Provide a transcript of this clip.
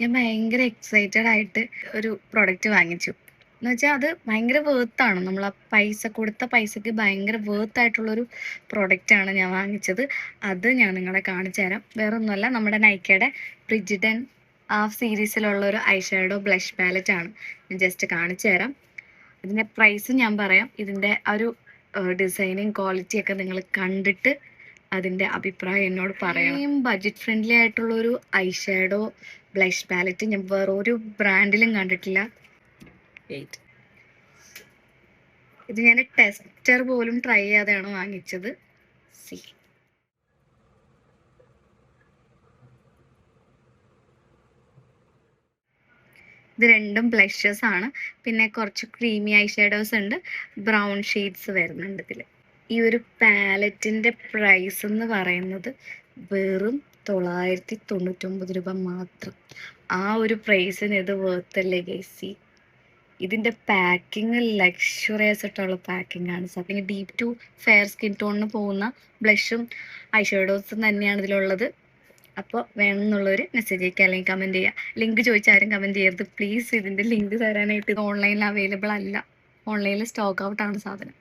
ഞാൻ ഭയങ്കര എക്സൈറ്റഡ് ആയിട്ട് ഒരു പ്രൊഡക്റ്റ് വാങ്ങിച്ചു. എന്ന് വെച്ചാൽ അത് ഭയങ്കര വേർത്താണ്. നമ്മൾ ആ കൊടുത്ത പൈസക്ക് ഭയങ്കര വേർത്തായിട്ടുള്ളൊരു പ്രൊഡക്റ്റാണ് ഞാൻ വാങ്ങിച്ചത്. അത് ഞാൻ നിങ്ങളെ കാണിച്ചു തരാം. വേറെ ഒന്നുമല്ല, നമ്മുടെ നൈക്കയുടെ പ്രിജിഡൻ സീരീസിലുള്ള ഒരു ഐ ഷാഡോ ബ്ലഷ് പാലറ്റ് ആണ്. ഞാൻ ജസ്റ്റ് കാണിച്ചു തരാം. ഇതിൻ്റെ പ്രൈസ് ഞാൻ പറയാം. ഇതിൻ്റെ ഒരു ഡിസൈനിങ് ക്വാളിറ്റി ഒക്കെ നിങ്ങൾ കണ്ടിട്ട് അതിൻ്റെ അഭിപ്രായം എന്നോട് പറയാം. ബഡ്ജറ്റ് ഫ്രണ്ട്ലി ആയിട്ടുള്ളൊരു ഐ ഷാഡോ ബ്ലഷ് പാലറ്റ് ഞാൻ വേറൊരു ബ്രാൻഡിലും കണ്ടിട്ടില്ല. ഇത് ഞാൻ ടെസ്റ്റർ പോലും ട്രൈ ചെയ്യാതെയാണ് വാങ്ങിച്ചത്. സി ഇത് രണ്ടും ബ്ലഷസ് ആണ്. പിന്നെ കുറച്ച് ക്രീമി ഐ ഷാഡോസ് ഉണ്ട്, ബ്രൗൺ ഷെയ്ഡ്സ് വരുന്നുണ്ട് ഇതിൽ. ഈ ഒരു പാലറ്റിൻ്റെ പ്രൈസ് എന്ന് പറയുന്നത് വെറും 999 രൂപ മാത്രം. ആ ഒരു പ്രൈസിന് ഇത് വേർത്തല്ലേ ഗൈസി. ഇതിൻ്റെ പാക്കിങ് ലക്ഷറിയസ് ആയിട്ടുള്ള പാക്കിംഗ് ആണ്. സത്യം ഡീപ് ടു ഫെയർ സ്കിൻ ടോണിന് പോകുന്ന ബ്ലഷും ഐ ഷാഡോസും തന്നെയാണ് ഇതിലുള്ളത്. അപ്പോൾ വേണമെന്നുള്ളവർ മെസ്സേജ് അയക്കുക അല്ലെങ്കിൽ കമൻറ്റ് ചെയ്യുക. ലിങ്ക് ചോദിച്ചാരും കമൻറ്റ് ചെയ്യരുത് പ്ലീസ്. ഇതിൻ്റെ ലിങ്ക് തരാനായിട്ട് ഇത് ഓൺലൈനിൽ അവൈലബിൾ അല്ല. ഓൺലൈനിൽ സ്റ്റോക്ക് ഔട്ടാണ് സാധനം.